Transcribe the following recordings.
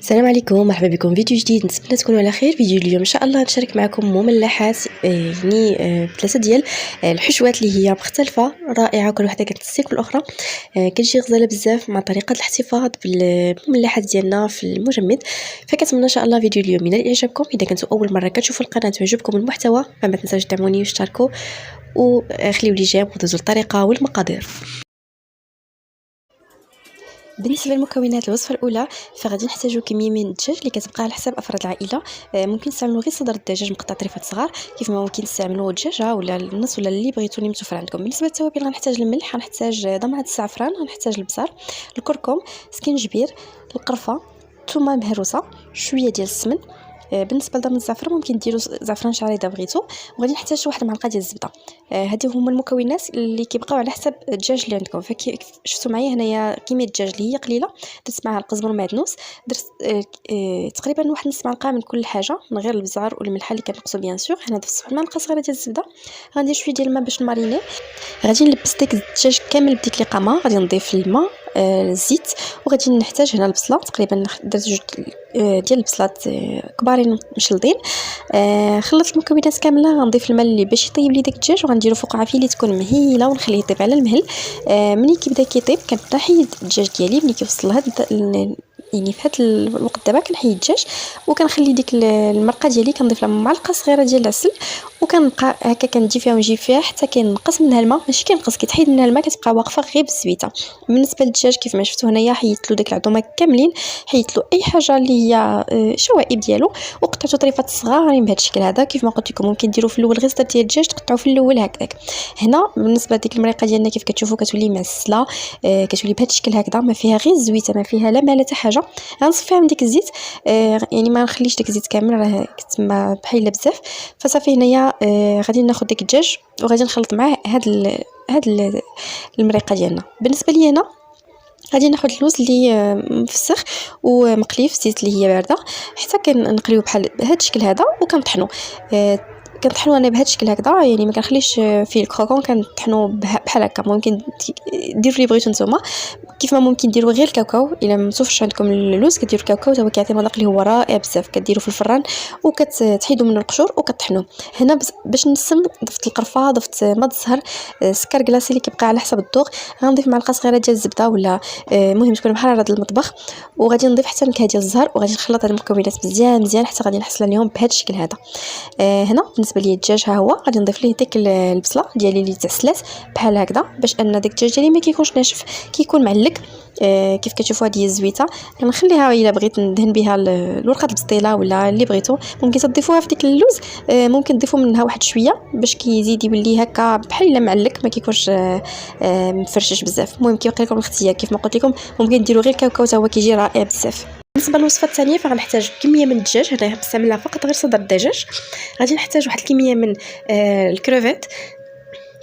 السلام عليكم، مرحبا بكم فيديو جديد. نتمنى تكونوا على خير. فيديو اليوم ان شاء الله نشارك معكم مملحات ثلاثه ديال الحشوات اللي هي مختلفه رائعه، كل وحده كتستيك الاخرى. كتجي غزاله بزاف مع طريقه الاحتفاظ بالمملحات ديالنا في المجمد. فكنتمنى ان شاء الله فيديو اليوم ينال اعجابكم. اذا كنتوا اول مره كتشوفوا القناه ويعجبكم المحتوى فما تنساوش تدعموني واشتركوا وخليوا لي جيم ودوزوا الطريقه والمقادير. بالنسبه لمكونات الوصفه الاولى فغادي نحتاجوا كميه من الدجاج اللي كتبقى على حساب افراد العائله. ممكن تستعملوا غير صدر الدجاج مقطع طريفات صغار، كيف ما ممكن تستعملوا الدجاجه ولا النص ولا اللي بغيتو اللي متوفر عندكم. بالنسبه للتوابل غنحتاج الملح، غنحتاج ضمعه الزعفران، غنحتاج البصل، الكركم، سكينجبير، القرفه، ثومه مهروسه، شويه ديال السمن. بالنسبه لضمن الزعفران ممكن ديروا زعفران شعري اذا بغيتو. وغادي نحتاج واحد المعلقه ديال الزبده. هادو هما المكونات اللي كيبقاو على حسب الدجاج اللي عندكم. فكيف شفتوا معايا هنايا كميه الدجاج اللي هي قليله، درت معها القزبر والمعدنوس، درت تقريبا واحد نص معلقه من كل حاجه من غير البزار والملح اللي كنقصوا بيان سور. هنا درت واحد المعلقه صغيره ديال الزبده. غندير شويه ديال الماء باش نمارينيه. غادي نلبس ديك الدجاج كامل بديك القامه. غادي نضيف الماء، الزيت، وغادي نحتاج هنا البصله. تقريبا درت جوج ديال البصلات كبارين مشلضين. خلطت المكونات كامله. غنضيف الماء اللي باش يطيب لي داك الدجاج، وغنديرو فوق عافيه اللي تكون مهيله ونخليه يطيب على المهل. ملي كيبدا كيطيب كنبدا نحيد الدجاج ديالي. ملي كيوصل لهاد يعني في هذا الوقت دابا كنحيد الدجاج وكنخلي ديك المرقه ديالي كنضيف لها معلقه صغيره ديال العسل، وكنبقى هكا كنجي فيها ونجيب فيها حتى كينقص منها الماء. ماشي كينقص، كيتحيد منها الماء، كتبقى واقفه غير بالزويته. بالنسبه للدجاج كيف ما شفتوا هنايا حيدت له داك العظومه كاملين، حيدت له اي حاجه اللي هي شوائب ديالو، وقطعته طريفات صغارين بهذا الشكل هذا. كيف ما قلت لكم ممكن ديروا في الاول غير صدر ديال الدجاج تقطعوا في الاول هكذاك. هنا بالنسبه لديك المريقه ديالنا كيف كتشوفوا كتولي معسله، كتولي بهذا الشكل هكذا، ما فيها غير الزويته، ما فيها لا ماله حتى حاجه. غنصفيها من ديك الزيت، يعني ما نخليش داك الزيت كامل راه كتما بحال بزاف. فصافي هنايا غادي ناخذ داك الدجاج وغادي نخلط معاه هاد المريقه ديالنا. بالنسبه لي انا غادي ناخذ اللوز اللي مفسخ ومقلي في الزيت اللي هي بارده حتى كنقليو بحال بهذا الشكل هذا وكنطحنو. كنطحنو انا بهذا الشكل هكذا، يعني ما كنخليش فيه الكروكون، كنطحنو بحال هكا. ممكن ديروا اللي بغيتو نتوما، كيف ما ممكن ديروا غير الكاوكاو. الا ما توفرش عندكم اللوز كديروا الكاوكاو، هو كيعطي مذاق اللي هو رائع بزاف. كديروا في الفران وكتحيدوا منه القشور وكطحنوه. هنا باش نسم ضفت القرفه، ضفت ماء الزهر، سكر كلاصي اللي كيبقى على حسب الذوق. غنضيف معلقه صغيره ديال الزبده ولا المهم تكون بحال المطبخ، وغادي نضيف حتى نكهه ديال الزهر، وغادي نخلط هاد المكونات مزيان حتى غادي نحصل عليهم بهذا الشكل هذا. هنا بالنسبه لي الدجاج ها هو غادي نضيف ليه ديك البصله ديالي اللي تعسلات بحال هكذا، باش ان داك الدجاج ديالي ما كيكونش ناشف، كيكون معلق. كيف كتشوفوا هذه الزويته. غنخليها الا بغيت ندهن بها الورقه البسطيله ولا اللي بغيتو. ممكن تضيفوها في ديك اللوز، ممكن تضيفوا منها واحد شويه باش كيزيد يولي هكا بحال الا معلق، ما كيكونش مفرشش بزاف. المهم كيبقى لكم الاختيار. كيف ما قلت لكم ممكن ديروا غير كاوكاو حتى هو كيجي رائع بزاف. بالنسبه للوصفه الثانيه فغنحتاج كميه من الدجاج. هنا غنستعملها فقط غير صدر الدجاج. غادي نحتاج واحد الكميه من الكروفيت،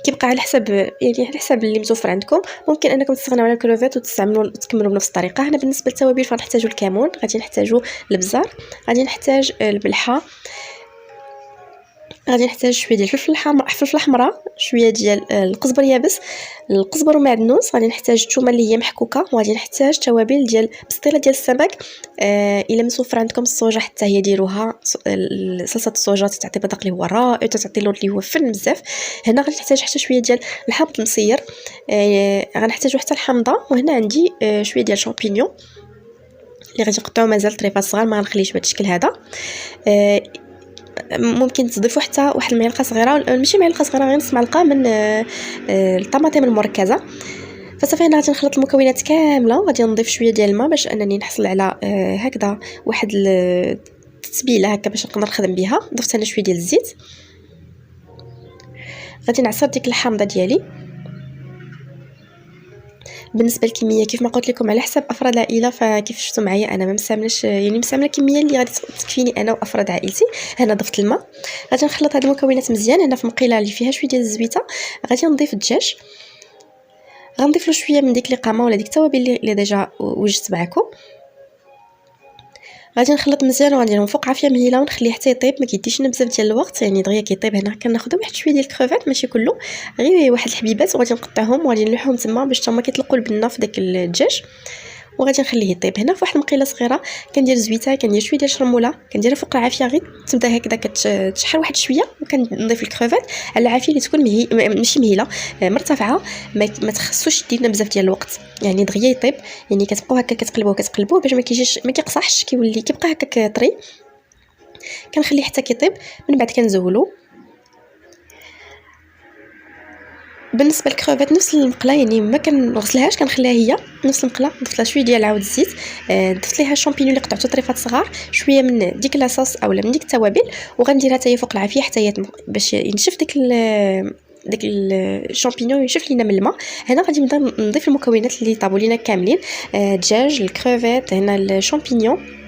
كيبقى على حسب يعني على حسب اللي متوفر عندكم. ممكن انكم تستغنوا على الكروفيت وتستعملوا تكملوا بنفس الطريقه. هنا بالنسبه للتوابل فغنحتاجوا الكمون، غادي نحتاجوا البزار، غادي نحتاج الملحه، غادي نحتاج شويه ديال الفلفل الحمراء، شويه ديال القزبر يابس، القزبر ومعدنوس. غادي نحتاج الثومه اللي هي محكوكه، وغادي نحتاج توابل ديال بسطيله ديال السمك. الا متوفر عندكم الصوجه حتى هي ديروها، صلصه الصوجه تعطي مذاق اللي هو رائع وتعطي لون اللي هو فن بزاف. هنا غادي نحتاج حتى شويه ديال الحامض المصير، غنحتاجو حتى الحامضه. وهنا عندي شويه ديال شامبينيون اللي غادي نقطعو مازال طريفات صغار، ما غنخليش بهذا الشكل هذا. ممكن تضيفوا حتى واحد المعلقه صغيره، ماشي معلقه صغيره، غير نص معلقه من الطماطم المركزه. فصافي انا غادي نخلط المكونات كامله، وغادي نضيف شويه ديال الماء باش انني نحصل على هكذا واحد التتبيله هكا باش نقدر نخدم بها. ضفت انا شويه ديال الزيت. غادي نعصر ديك الحامضه ديالي. بالنسبه للكميه كيف ما قلت لكم على حسب افراد العائله، فكيف شفتوا معايا انا ما مستعملش، يعني مستعمله الكميه اللي غادي تكفيني انا وافراد عائلتي. هنا ضفت الماء. غادي نخلط هاد المكونات مزيان. هنا في مقيله اللي فيها شويه ديال الزويته غادي نضيف الدجاج، غنضيف له شويه من ديك القامه ولا ديك التوابل اللي ديجا وجدت معكم. غادي نخلط مزيان وغادي فوق عافيه مهيله ونخليه حتى يطيب. ما كيديش لنا بزاف ديال الوقت، يعني دغيا كيطيب. هنا كناخذ واحد شويه ديال الكروفيت، ماشي كله، غير واحد الحبيبات، وغادي نقطعهم وغادي نلوحهم تما باش هما كيطلقوا البنه في داك الدجاج. وغادي نخليه يطيب. هنا في واحد المقيله صغيره كندير زويته، كندير شويه ديال الشرموله، كنديرها فوق العافيه غير تبدا هكذا كتشحر واحد شويه، وكنضيف الكروفات على العافيه اللي تكون ماشي مهيله، مرتفعه، ما تخصوش دينا بزاف ديال الوقت، يعني دغيا يطيب. يعني كتبقاو هكا كتقلبوه باش ما كيقصحش، كيبقى هكاك طري. كنخليه حتى كيطيب، من بعد كنزولو. بالنسبه للكروفيت نفس المقله، يعني ما كنغسلهاش، كنخليها هي نفس المقله. ضفت لها شويه ديال عود الزيت، ضفت ليها الشامبينيون اللي قطعته طريفات صغار، شويه من ديك لاصوص اولا من ديك التوابل، وغنديرها حتى هي فوق العافيه حتى باش ينشف ديك الشامبينيون، ينشف لينا من الماء. هنا غادي نبدا نضيف المكونات اللي طابوا لينا كاملين، الدجاج، الكروفيت، هنا الشامبينيون.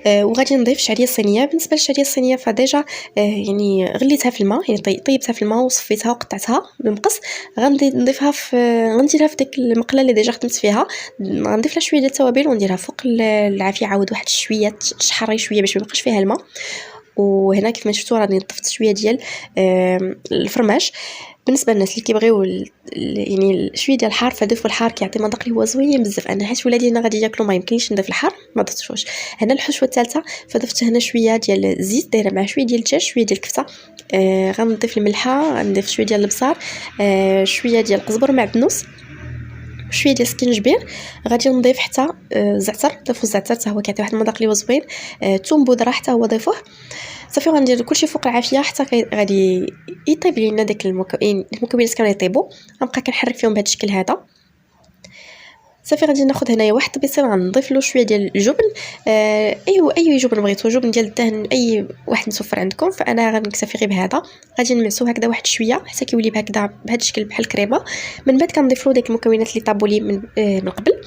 وغادي نضيف شعريه الصينيه. بالنسبه للشعريه الصينيه فديجا يعني غليتها في الماء، يعني طيبتها في الماء وصفيتها وقطعتها بالمقص. غندي نضيفها غنديرها في ديك المقله اللي ديجا خدمت فيها، غنضيف لها شويه ديال التوابل ونديرها فوق العافيه، عاود واحد شويه تشحري شويه باش ما يبقاش فيها الماء. وهنا كيف ما شفتوا راني ضفت شويه ديال الفرماج. بالنسبه للناس اللي كيبغيو يعني شويه ديال الحار، فضيفوا الحار، كيعطي مذاق اللي هو زوين بزاف. انا حيت ولادي غادي ياكلوا ما يمكنش نضيف الحار، ما ضفتوش. هنا الحشوه الثالثه، فضفت هنا شويه ديال الزيت دايره مع شويه ديال الدجاج، شويه ديال الكفته، غنضيف الملحه، غنضيف شويه ديال البصار، شويه ديال القزبر معدنوس، شويه ديال السكينجبير. غادي نضيف حتى الزعتر، ضيفوا الزعتر حتى هو كيعطي واحد المذاق اللي هو زوين، ثوم بودره حتى هو ضيفوه. صافي غندير كلشي فوق العافيه حتى غادي يطيب لينا داك المكونات كانوا يطيبوا. غنبقى كنحرك فيهم بهذا الشكل هذا. صافي غادي ناخذ هنايا واحد الطبيصير، غنضيف له شويه ديال الجبن، اي جبن بغيتو، جبن ديال الدهن اي واحد متوفر عندكم، فانا غنكتفي غير بهذا. غادي نمعسو هكذا واحد شويه حتى كيولي بهكذا بهذا الشكل بحال الكريمه. من بعد كنضيف له ديك المكونات اللي طابوا لي من قبل،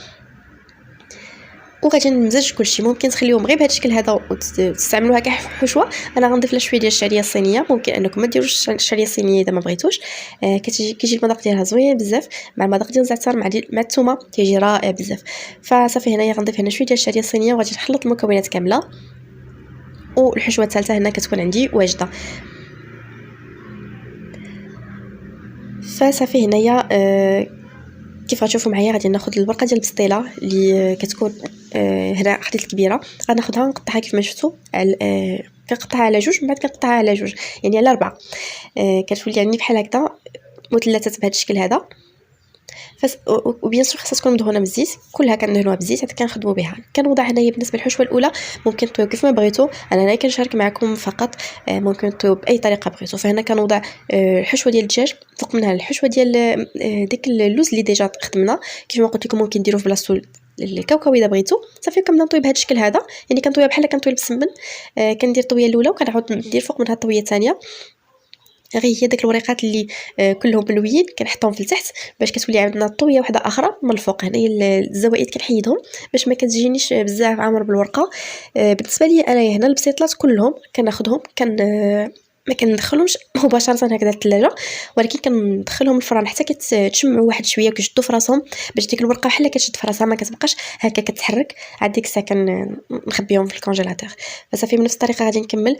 وغادي نمزج كلشي. ممكن تخليوهم غير بهذا الشكل هذا وتستعملوها كحشوه. انا غنضيف لها شويه ديال الشعريه الصينيه، ممكن انكم ما ديروش الشعريه الصينيه اذا ما بغيتوش، كيجي المذاق ديالها زوين بزاف مع المذاق ديال الزعتر مع الثومه، كيجي رائع بزاف. فصافي هنايا غنضيف هنا شويه ديال الشعريه الصينيه، وغادي نخلط المكونات كامله. والحشوه الثالثه هنا كتكون عندي واجده. فصافي هنايا كيف غتشوفوا معايا غادي ناخذ الورقه ديال البسطيله اللي كتكون هنا خديت الكبيره، غناخذها نقطعها كيف ما شفتوا كنقطعها على جوج، من بعد كنقطعها على جوج يعني على 4، كتولي عندي بحال هكذا مثلثات بهذا الشكل هذا. وبيان سور خاصها تكون مدهونه بالزيت، كلها كندهنوها بالزيت حتى كنخدموا بها. كنوضع هنايا بالنسبه للحشوه الاولى ممكن طيب كيف ما بغيتوا، انا هنا كنشارك معكم فقط، ممكن طيب باي طريقه بغيتوا. فهنا كنوضع الحشوه ديال الدجاج، فوق منها الحشوه ديال ديك اللوز اللي ديجا خدمنا، كيف ما قلت لكم ممكن ديروه في بلاصتو الكاوكاو اذا بغيتو. صافي كنبدا نطوي بهذا الشكل هذا، يعني كنطويها بحال كنطوي بالسمن، كندير الطويه الاولى وكنعاود ندير فوق منها الطويه الثانيه. غير هي داك الوريقات اللي كلهم ملويين كنحطهم في التحت باش كتولي عندنا طويه واحده اخرى من الفوق. هنايا الزوائد كنحيدهم باش ما كتجينيش بزاف عامر بالورقه. بالنسبه لي انا هنا البسيطلات كلهم كناخذهم ما كندخلهمش مباشره هكذا للثلاجه، ولكن كندخلهم الفران حتى كتشمعوا واحد شويه وكيشدوا في راسهم، باش ديك الورقه بحال كتشد في راسها ما كتبقاش هكا كتحرك. عاد ديك الساعه كنخبيهم في الكونجيلاتور. فصافي بنفس الطريقه غادي نكمل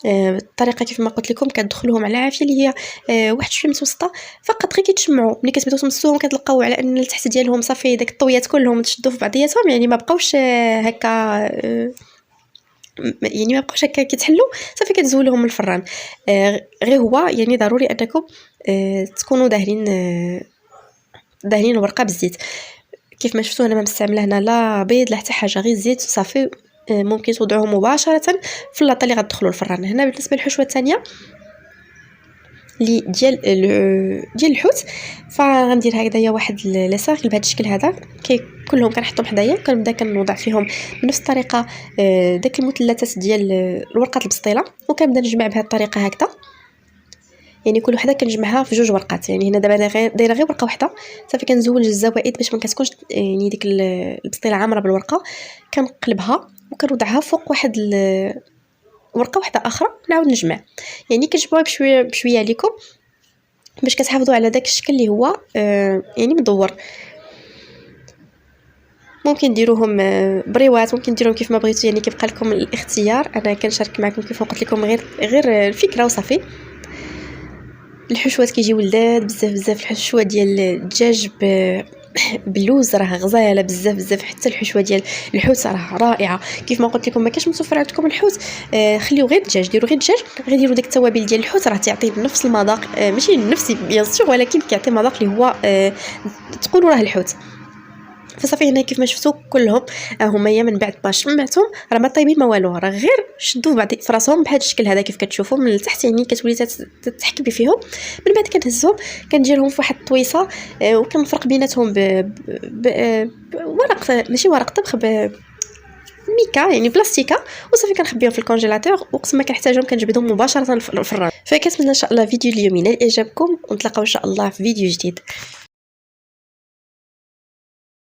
الطريقه كيف ما قلت لكم. كتدخلوهم على عافيه اللي هي واحد شويه متوسطه، فقط غير كيتشمعوا. ملي كتبداو تمسوهم كتلقاو على ان التحت ديالهم صافي داك الطويات كلهم تشدوا في بعضياتهم، يعني ما بقاوش هكا يعني ما بقاوش هكا كيتحلوا. صافي كتزولوهم من الفران. غير هو يعني ضروري انكم تكونوا داهنين الورقه بالزيت. كيف ما شفتوا انا ما مستعمله هنا لا بيض لا حتى حاجه، غير زيت صافي. ممكن توضعوه مباشره في اللاطه اللي غتدخلوا الفران. هنا بالنسبه للحشوه الثانيه اللي ديال الحوت، فغندير هكذايا واحد لاساغ بهذا الشكل هذا، كلهم كنحطهم حدايا. كنبدا كنوضع فيهم بنفس الطريقه داك المثلثات ديال الورقات البسطيله، وكنبدا نجمع بهذه الطريقه هكذا. يعني كل وحده كنجمعها في جوج ورقات. يعني هنا دابا دايره غير ورقه واحده. صافي كنزول الزوائد باش ما كتكونش يعني ديك البسطيله عامره بالورقه. كنقلبها وكنوضعها فوق واحد ورقه واحده اخرى، نعاود نجمع. يعني كنجمعوها بشويه عليكم باش كتحافظوا على داك الشكل اللي هو يعني مدور. ممكن ديروهم بريوات، ممكن ديروهم كيف ما بغيتوا، يعني كيبقى لكم الاختيار. انا كنشارك معكم كيف قلت لكم غير الفكره وصافي. الحشوات كيجيو لذاذ بزاف. الحشوه ديال الدجاج باللوز راه غزاله بزاف بزاف. حتى الحشوه ديال الحوت راه رائعه. كيف ما قلت لكم ما كاش متوفر عندكم الحوت، خليو غير الدجاج، ديروا غير الدجاج، غير ديروا ديك التوابل ديال الحوت راه تعطي نفس المذاق، ماشي نفسي بيان سور، ولكن كيعطي مذاق اللي هو تقولوا راه الحوت. فصافي هنا كيف ما شفتوا كلهم هما يا من بعد ما شمعتهم راه ما طايبين ما والو، راه غير شدوا بعض فراسهم بهذا الشكل هذا كيف كتشوفوا من التحت، يعني كتولي تتحكمي فيهم. من بعد كنهزهم كنديرهم في واحد الطويصه، وكنفرق بيناتهم ورق، ماشي ورق طبخ، ميكا يعني بلاستيكا، وصافي كنخبيهم في الكونجيلاتور، وقت ما كنحتاجهم كنجبدهم مباشره في الفران. فكنتمنى ان شاء الله فيديو اليوم ينال اعجابكم، ونتلاقاو ان شاء الله في فيديو جديد.